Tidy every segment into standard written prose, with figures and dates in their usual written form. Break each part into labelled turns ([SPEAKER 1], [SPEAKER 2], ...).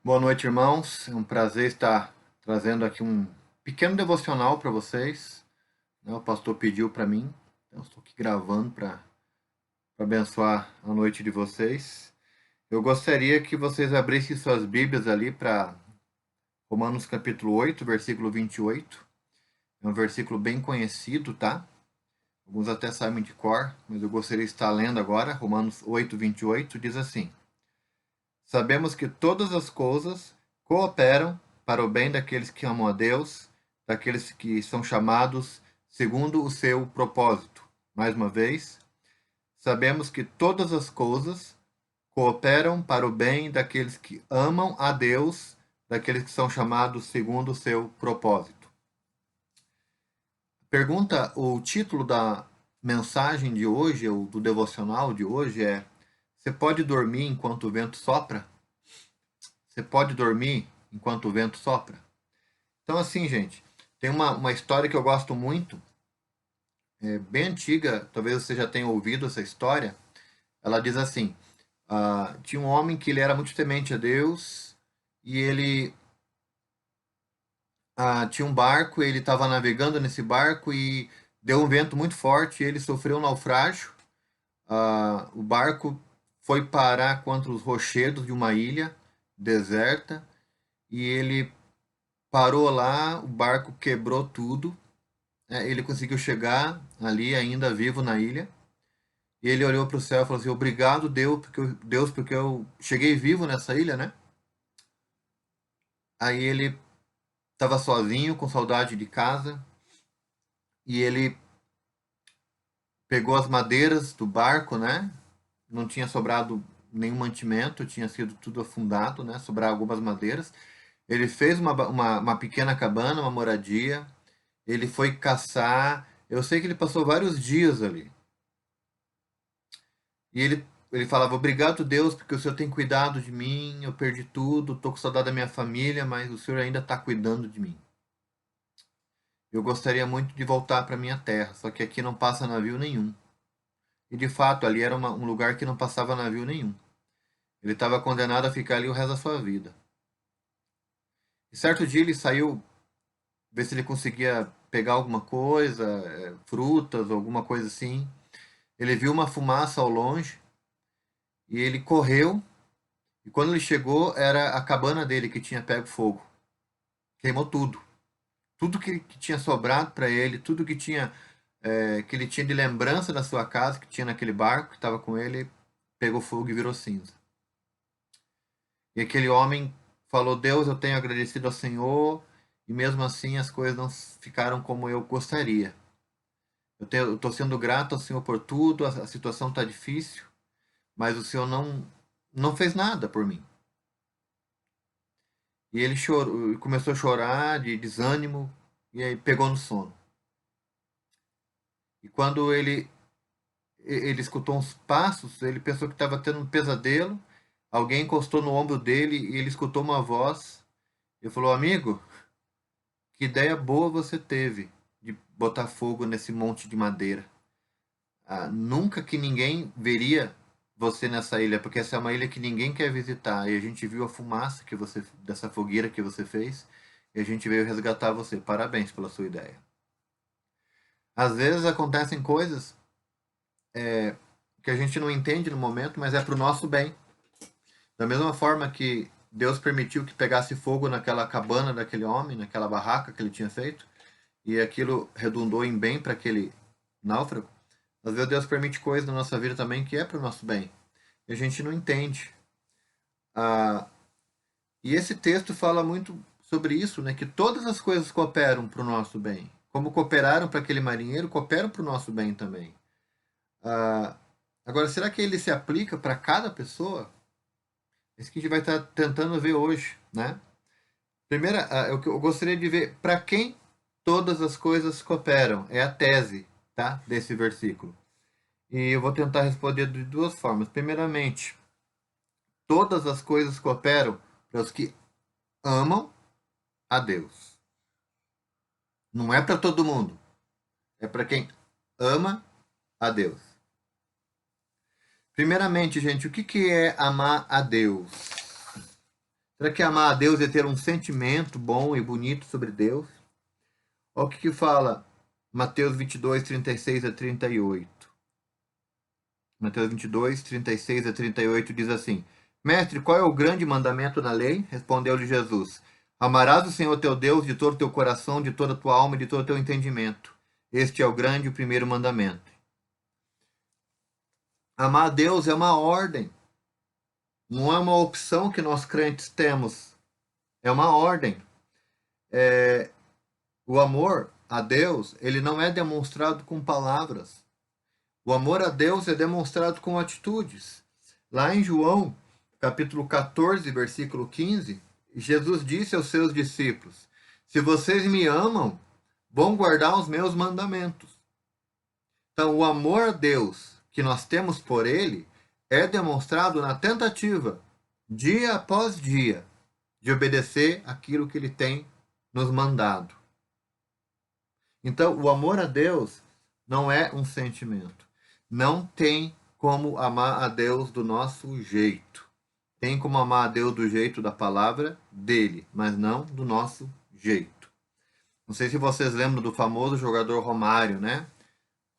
[SPEAKER 1] Boa noite, irmãos. É um prazer estar trazendo aqui um pequeno devocional para vocês, né? O pastor pediu para mim, então estou aqui gravando para abençoar a noite de vocês. Eu gostaria que vocês abrissem suas Bíblias ali para Romanos capítulo 8, versículo 28. É um versículo bem conhecido, tá? Alguns até sabem de cor, mas eu gostaria de estar lendo agora. Romanos 8, 28 diz assim: Sabemos que todas as coisas cooperam para o bem daqueles que amam a Deus, daqueles que são chamados segundo o seu propósito. Mais uma vez, sabemos que todas as coisas cooperam para o bem daqueles que amam a Deus, daqueles que são chamados segundo o seu propósito. Pergunta, o título da mensagem de hoje, ou do devocional de hoje é: Você pode dormir enquanto o vento sopra? Você pode dormir enquanto o vento sopra? Então, assim, gente, tem uma história que eu gosto muito, é bem antiga, talvez você já tenha ouvido essa história. Ela diz assim: tinha um homem que ele era muito temente a Deus e ele tinha um barco, ele estava navegando nesse barco e deu um vento muito forte e ele sofreu um naufrágio. O barco foi parar contra os rochedos de uma ilha deserta e ele parou lá, o barco quebrou tudo. Ele conseguiu chegar ali ainda vivo na ilha. E ele olhou para o céu e falou assim: Obrigado, Deus, porque eu cheguei vivo nessa ilha, né? Aí ele estava sozinho, com saudade de casa. E ele pegou as madeiras do barco, né? Não tinha sobrado nenhum mantimento, tinha sido tudo afundado, né? Sobraram algumas madeiras. Ele fez uma pequena cabana, uma moradia. Ele foi caçar. Eu sei que ele passou vários dias ali. E ele falava: Obrigado, Deus, porque o Senhor tem cuidado de mim. Eu perdi tudo, estou com saudade da minha família, mas o Senhor ainda está cuidando de mim. Eu gostaria muito de voltar para minha terra, só que aqui não passa navio nenhum. E de fato, ali era um lugar que não passava navio nenhum. Ele estava condenado a ficar ali o resto da sua vida. E certo dia ele saiu ver se ele conseguia pegar alguma coisa, frutas, alguma coisa assim. Ele viu uma fumaça ao longe e ele correu. E quando ele chegou, era a cabana dele que tinha pego fogo. Queimou tudo. Tudo que tinha sobrado para ele, tudo que ele tinha de lembrança da sua casa, que tinha naquele barco que estava com ele, pegou fogo e virou cinza. E aquele homem falou: Deus, eu tenho agradecido ao Senhor, e mesmo assim as coisas não ficaram como eu gostaria. Eu estou sendo grato ao Senhor por tudo, a situação está difícil, mas o Senhor não fez nada por mim. E ele chorou, começou a chorar de desânimo, e aí pegou no sono. E quando ele escutou uns passos, ele pensou que estava tendo um pesadelo. Alguém encostou no ombro dele e ele escutou uma voz. E falou: Amigo, que ideia boa você teve de botar fogo nesse monte de madeira. Nunca que ninguém veria você nessa ilha, porque essa é uma ilha que ninguém quer visitar. E a gente viu a fumaça dessa fogueira que você fez, e a gente veio resgatar você. Parabéns pela sua ideia. Às vezes acontecem coisas que a gente não entende no momento, mas é para o nosso bem. Da mesma forma que Deus permitiu que pegasse fogo naquela cabana daquele homem, naquela barraca que ele tinha feito, e aquilo redundou em bem para aquele náufrago, às vezes Deus permite coisas na nossa vida também que é para o nosso bem. E a gente não entende. Ah, e esse texto fala muito sobre isso, né? Que todas as coisas cooperam para o nosso bem. Como cooperaram para aquele marinheiro, cooperam para o nosso bem também. Ah, agora, será que ele se aplica para cada pessoa? É isso que a gente vai estar tentando ver hoje, né? Primeira, o que eu gostaria de ver para quem todas as coisas cooperam. É a tese, tá? Desse versículo. E eu vou tentar responder de duas formas. Primeiramente, todas as coisas cooperam para os que amam a Deus. Não é para todo mundo. É para quem ama a Deus. Primeiramente, gente, o que é amar a Deus? Será que amar a Deus é ter um sentimento bom e bonito sobre Deus? Olha o que fala Mateus 22, 36 a 38. Mateus 22, 36 a 38 diz assim: Mestre, qual é o grande mandamento na lei? Respondeu-lhe Jesus: Amarás o Senhor teu Deus de todo o teu coração, de toda a tua alma e de todo o teu entendimento. Este é o grande e o primeiro mandamento. Amar a Deus é uma ordem, não é uma opção que nós crentes temos, é uma ordem. O amor a Deus, ele não é demonstrado com palavras. O amor a Deus é demonstrado com atitudes. Lá em João, capítulo 14, versículo 15, Jesus disse aos seus discípulos: Se vocês me amam, vão guardar os meus mandamentos. Então, o amor a Deus que nós temos por Ele é demonstrado na tentativa, dia após dia, de obedecer aquilo que Ele tem nos mandado. Então, o amor a Deus não é um sentimento. Não tem como amar a Deus do nosso jeito. Tem como amar a Deus do jeito da palavra dele, mas não do nosso jeito. Não sei se vocês lembram do famoso jogador Romário, né?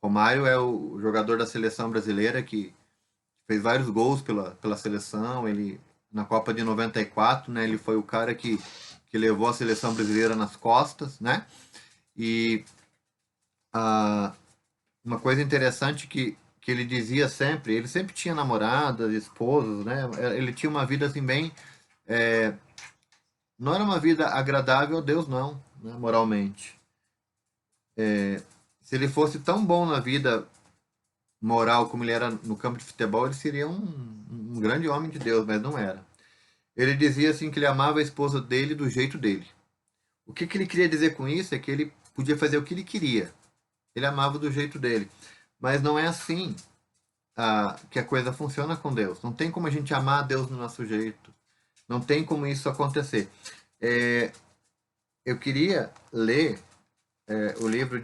[SPEAKER 1] Romário é o jogador da seleção brasileira que fez vários gols pela seleção. Ele, na Copa de 94, né? Ele foi o cara que levou a seleção brasileira nas costas, né? E uma coisa interessante que ele dizia sempre, ele sempre tinha namoradas, esposas, né? Ele tinha uma vida assim bem... não era uma vida agradável a Deus, não, né? Moralmente. Se ele fosse tão bom na vida moral como ele era no campo de futebol, ele seria um grande homem de Deus, mas não era. Ele dizia assim que ele amava a esposa dele do jeito dele. O que ele queria dizer com isso é que ele podia fazer o que ele queria. Ele amava do jeito dele. Mas não é assim que a coisa funciona com Deus. Não tem como a gente amar a Deus do nosso jeito. Não tem como isso acontecer. Eu queria ler o livro,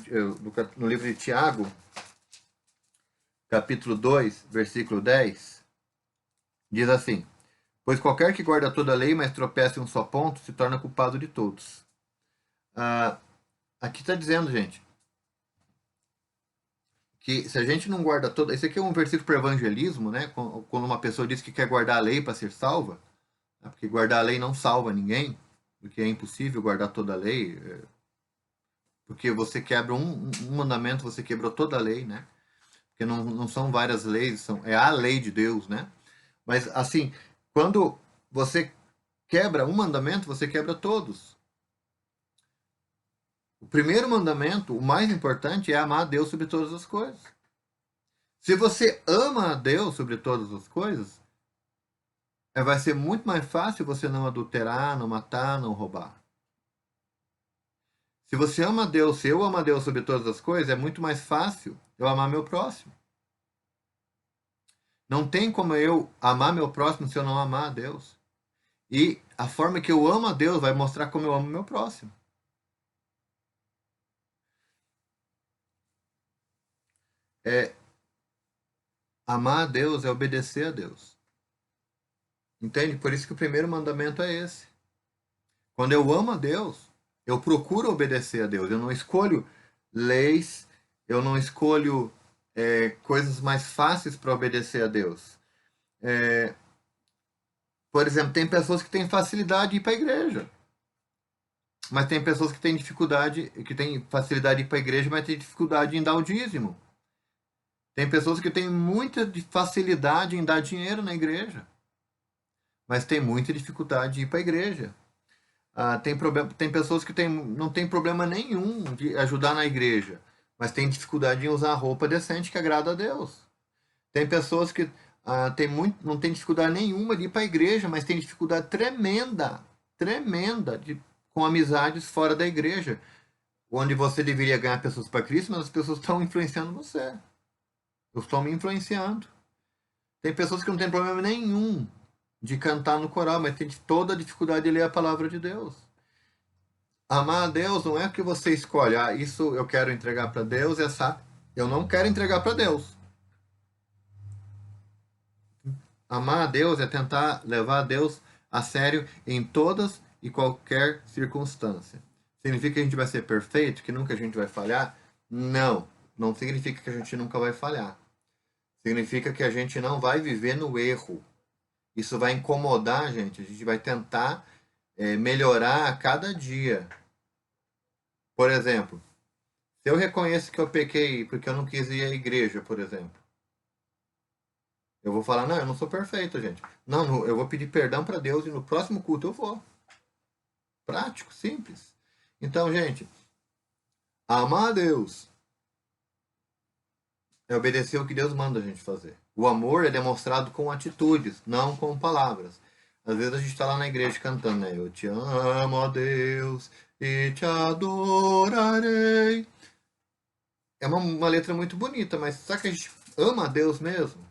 [SPEAKER 1] no livro de Tiago, capítulo 2, versículo 10, diz assim: Pois qualquer que guarda toda a lei, mas tropeça em um só ponto, se torna culpado de todos. Aqui está dizendo, gente, que se a gente não guarda toda... Esse aqui é um versículo para evangelismo, né? Quando uma pessoa diz que quer guardar a lei para ser salva, né? Porque guardar a lei não salva ninguém, porque é impossível guardar toda a lei, porque você quebra um mandamento, você quebrou toda a lei, né? Porque não são várias leis, é a lei de Deus, né? Mas, assim, quando você quebra um mandamento, você quebra todos. O primeiro mandamento, o mais importante, é amar a Deus sobre todas as coisas. Se você ama a Deus sobre todas as coisas, vai ser muito mais fácil você não adulterar, não matar, não roubar. Se você ama a Deus, se eu amo a Deus sobre todas as coisas, é muito mais fácil eu amar meu próximo. Não tem como eu amar meu próximo se eu não amar a Deus. E a forma que eu amo a Deus vai mostrar como eu amo meu próximo. Amar a Deus é obedecer a Deus. Entende? Por isso que o primeiro mandamento é esse. Quando eu amo a Deus, eu procuro obedecer a Deus. Eu não escolho leis, eu não escolho coisas mais fáceis para obedecer a Deus. Por exemplo, tem pessoas que têm facilidade de ir para a igreja. Mas tem pessoas que têm dificuldade, que têm facilidade de ir para a igreja, mas têm dificuldade em dar o dízimo. Tem pessoas que têm muita facilidade em dar dinheiro na igreja, mas tem muita dificuldade de ir para a igreja. Tem pessoas que não tem problema nenhum de ajudar na igreja, mas tem dificuldade em usar roupa decente que agrada a Deus. Tem pessoas que não tem dificuldade nenhuma de ir para a igreja, mas tem dificuldade tremenda, tremenda com amizades fora da igreja, onde você deveria ganhar pessoas para Cristo, mas as pessoas estão influenciando você. Estão me influenciando. Tem pessoas que não têm problema nenhum de cantar no coral, mas tem toda a dificuldade de ler a palavra de Deus. Amar a Deus não é que você escolhe, isso eu quero entregar para Deus, eu não quero entregar para Deus. Amar a Deus é tentar levar a Deus a sério em todas e qualquer circunstância. Significa que a gente vai ser perfeito, que nunca a gente vai falhar? Não, não significa que a gente nunca vai falhar. Significa que a gente não vai viver no erro. Isso vai incomodar a gente vai tentar melhorar a cada dia. Por exemplo, se eu reconheço que eu pequei porque eu não quis ir à igreja, por exemplo, eu vou falar, não, eu não sou perfeito, gente. Não, eu vou pedir perdão para Deus e no próximo culto eu vou. Prático, simples. Então, gente, amar a Deus é obedecer o que Deus manda a gente fazer. O amor é demonstrado com atitudes, não com palavras. Às vezes a gente está lá na igreja cantando, né? Eu te amo, ó Deus, e te adorarei. É uma letra muito bonita, mas será que a gente ama a Deus mesmo?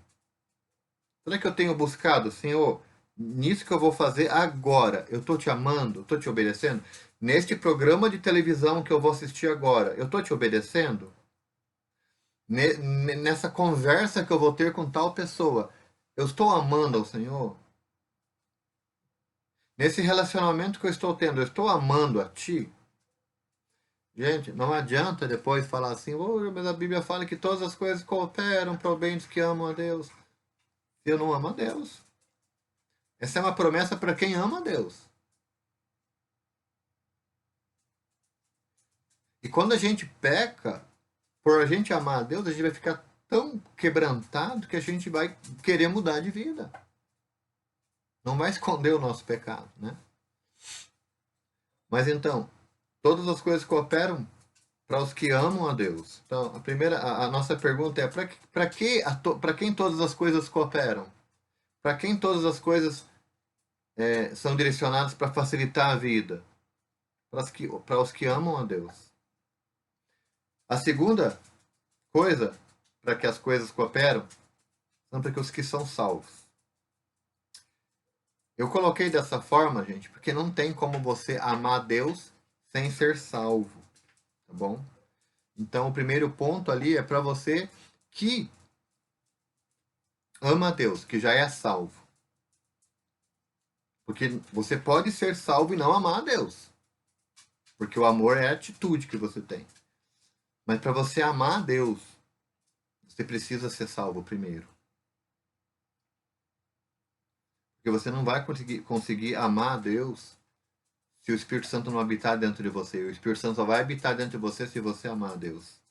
[SPEAKER 1] Será que eu tenho buscado, Senhor, nisso que eu vou fazer agora, eu estou te amando, estou te obedecendo? Neste programa de televisão que eu vou assistir agora, eu estou te obedecendo? Nessa conversa que eu vou ter com tal pessoa, eu estou amando ao Senhor? Nesse relacionamento que eu estou tendo, eu estou amando a Ti? Gente, não adianta depois falar assim, oh, mas a Bíblia fala que todas as coisas cooperam para o bem dos que amam a Deus. Eu não amo a Deus. Essa é uma promessa para quem ama a Deus. E quando a gente peca, por a gente amar a Deus, a gente vai ficar tão quebrantado que a gente vai querer mudar de vida. Não vai esconder o nosso pecado, né? Mas então, todas as coisas cooperam para os que amam a Deus. Então, a nossa pergunta é: para quem todas as coisas cooperam? Para quem todas as coisas são direcionadas para facilitar a vida? Para os que amam a Deus. A segunda coisa para que as coisas cooperam são para os que são salvos. Eu coloquei dessa forma, gente, porque não tem como você amar Deus sem ser salvo, tá bom? Então, o primeiro ponto ali é para você que ama a Deus, que já é salvo. Porque você pode ser salvo e não amar a Deus. Porque o amor é a atitude que você tem. Mas para você amar a Deus, você precisa ser salvo primeiro. Porque você não vai conseguir amar a Deus se o Espírito Santo não habitar dentro de você. O Espírito Santo só vai habitar dentro de você se você amar a Deus.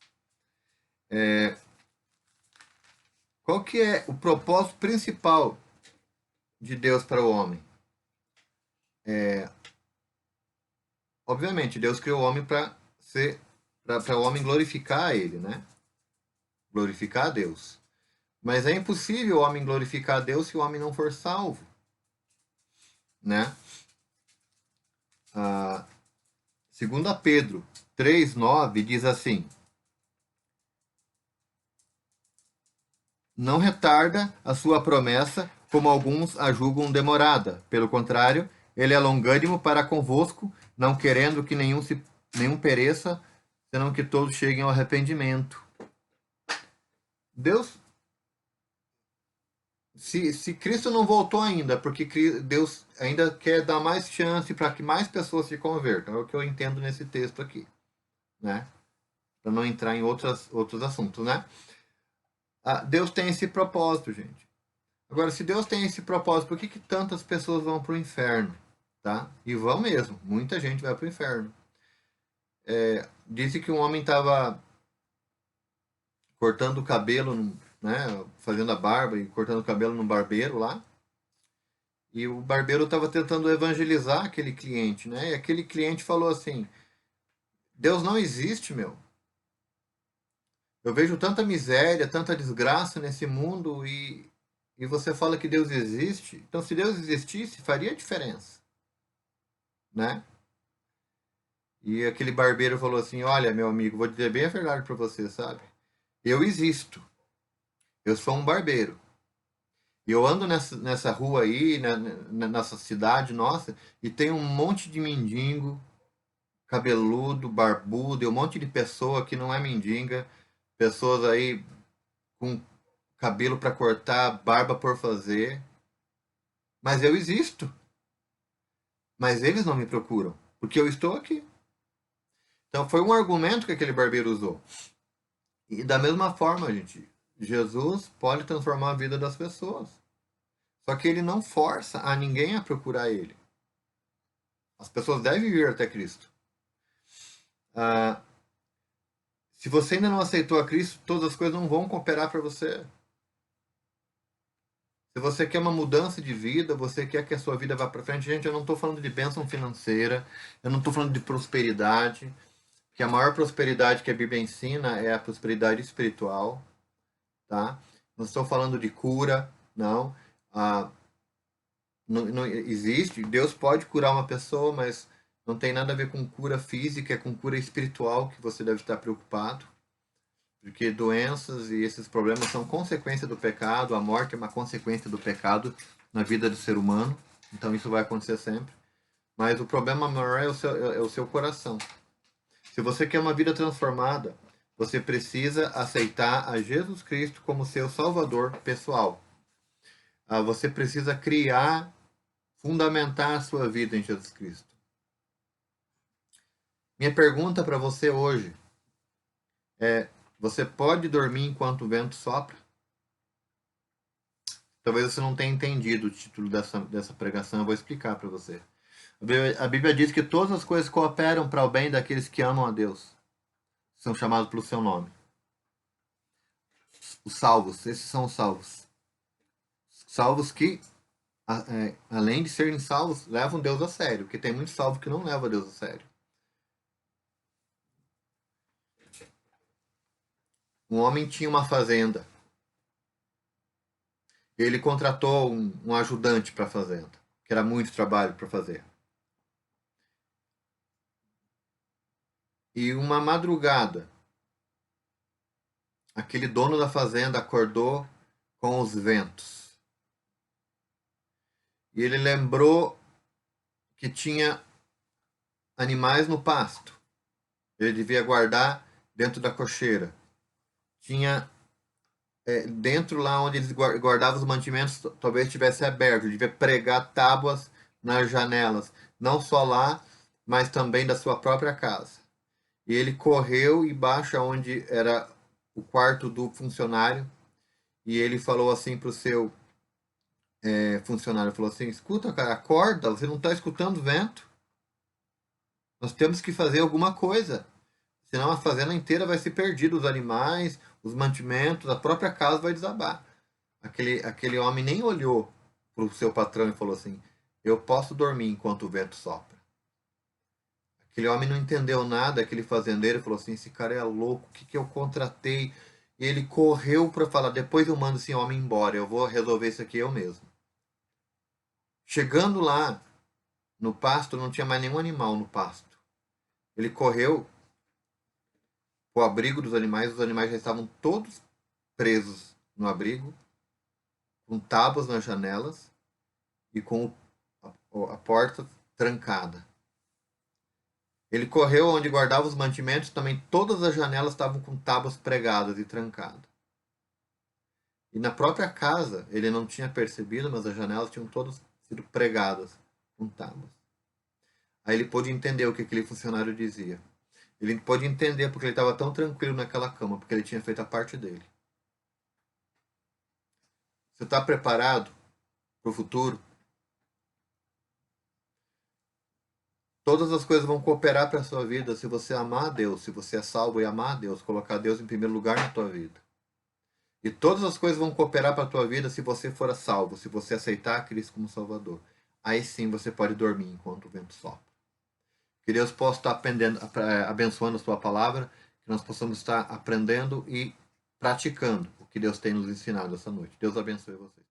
[SPEAKER 1] Qual que é o propósito principal de Deus para o homem? Obviamente, Deus criou o homem para o homem glorificar a ele, né? Glorificar a Deus. Mas é impossível o homem glorificar a Deus se o homem não for salvo, né? Ah, 2 Pedro 3,9 diz assim: não retarda a sua promessa, como alguns a julgam demorada. Pelo contrário, ele é longânimo para convosco, não querendo que nenhum pereça, senão que todos cheguem ao arrependimento. Deus, se Cristo não voltou ainda, porque Deus ainda quer dar mais chance para que mais pessoas se convertam. É o que eu entendo nesse texto aqui, né? Para não entrar em outros assuntos, né? Deus tem esse propósito, gente. Agora, se Deus tem esse propósito, por que tantas pessoas vão para o inferno? Tá? E vão mesmo. Muita gente vai para o inferno. Disse que um homem estava cortando o cabelo, né? Fazendo a barba e cortando o cabelo no barbeiro lá. E o barbeiro estava tentando evangelizar aquele cliente, né? E aquele cliente falou assim: Deus não existe, meu. Eu vejo tanta miséria, tanta desgraça nesse mundo e você fala que Deus existe. Então, se Deus existisse, faria diferença, né? E aquele barbeiro falou assim: olha, meu amigo, vou dizer bem a verdade para você, sabe? Eu existo. Eu sou um barbeiro. E eu ando nessa rua aí, nessa cidade nossa, e tem um monte de mendigo, cabeludo, barbudo, e um monte de pessoa que não é mendiga, pessoas aí com cabelo para cortar, barba por fazer. Mas eu existo. mas eles não me procuram, porque eu estou aqui. Então foi um argumento que aquele barbeiro usou. E da mesma forma, gente, Jesus pode transformar a vida das pessoas. Só que ele não força a ninguém a procurar ele. As pessoas devem vir até Cristo. Ah, se você ainda não aceitou a Cristo, todas as coisas não vão cooperar para você. Se você quer uma mudança de vida, você quer que a sua vida vá para frente, gente, eu não estou falando de bênção financeira, eu não estou falando de prosperidade, que a maior prosperidade que a Bíblia ensina é a prosperidade espiritual, tá? Não estou falando de cura, não. Ah, não existe, Deus pode curar uma pessoa, mas não tem nada a ver com cura física, é com cura espiritual que você deve estar preocupado. Porque doenças e esses problemas são consequência do pecado, a morte é uma consequência do pecado na vida do ser humano, então isso vai acontecer sempre. Mas o problema maior é o seu coração. Se você quer uma vida transformada, você precisa aceitar a Jesus Cristo como seu Salvador pessoal. Você precisa criar, fundamentar a sua vida em Jesus Cristo. Minha pergunta para você hoje é: você pode dormir enquanto o vento sopra? Talvez você não tenha entendido o título dessa pregação, eu vou explicar para você. A Bíblia diz que todas as coisas cooperam para o bem daqueles que amam a Deus, são chamados pelo seu nome. Os salvos, esses são os salvos. Salvos que, além de serem salvos, levam Deus a sério, porque tem muitos salvos que não levam Deus a sério. Um homem tinha uma fazenda. Ele contratou um ajudante para a fazenda, que era muito trabalho para fazer. E uma madrugada, aquele dono da fazenda acordou com os ventos. E ele lembrou que tinha animais no pasto. Ele devia guardar dentro da cocheira. Tinha dentro lá onde eles guardavam os mantimentos, talvez estivesse aberto. Ele devia pregar tábuas nas janelas, não só lá, mas também da sua própria casa. E ele correu embaixo onde era o quarto do funcionário e ele falou assim para o seu funcionário, falou assim: escuta, cara, acorda, você não está escutando o vento? Nós temos que fazer alguma coisa, senão a fazenda inteira vai se perder, os animais, os mantimentos, a própria casa vai desabar. Aquele homem nem olhou para o seu patrão e falou assim: eu posso dormir enquanto o vento sopra. Aquele homem não entendeu nada, aquele fazendeiro falou assim: esse cara é louco, o que eu contratei? E ele correu para falar: depois eu mando esse homem embora, eu vou resolver isso aqui eu mesmo. Chegando lá no pasto, não tinha mais nenhum animal no pasto. Ele correu para o abrigo dos animais, os animais já estavam todos presos no abrigo, com tábuas nas janelas e com a porta trancada. Ele correu onde guardava os mantimentos, também todas as janelas estavam com tábuas pregadas e trancadas. E na própria casa, ele não tinha percebido, mas as janelas tinham todas sido pregadas com tábuas. Aí ele pôde entender o que aquele funcionário dizia. Ele pôde entender porque ele estava tão tranquilo naquela cama, porque ele tinha feito a parte dele. Você está preparado para o futuro? Todas as coisas vão cooperar para a sua vida se você amar a Deus, se você é salvo e amar a Deus, colocar Deus em primeiro lugar na tua vida. E todas as coisas vão cooperar para a tua vida se você for salvo, se você aceitar a Cristo como Salvador. Aí sim você pode dormir enquanto o vento sopra. Que Deus possa estar abençoando a sua palavra, que nós possamos estar aprendendo e praticando o que Deus tem nos ensinado essa noite. Deus abençoe vocês.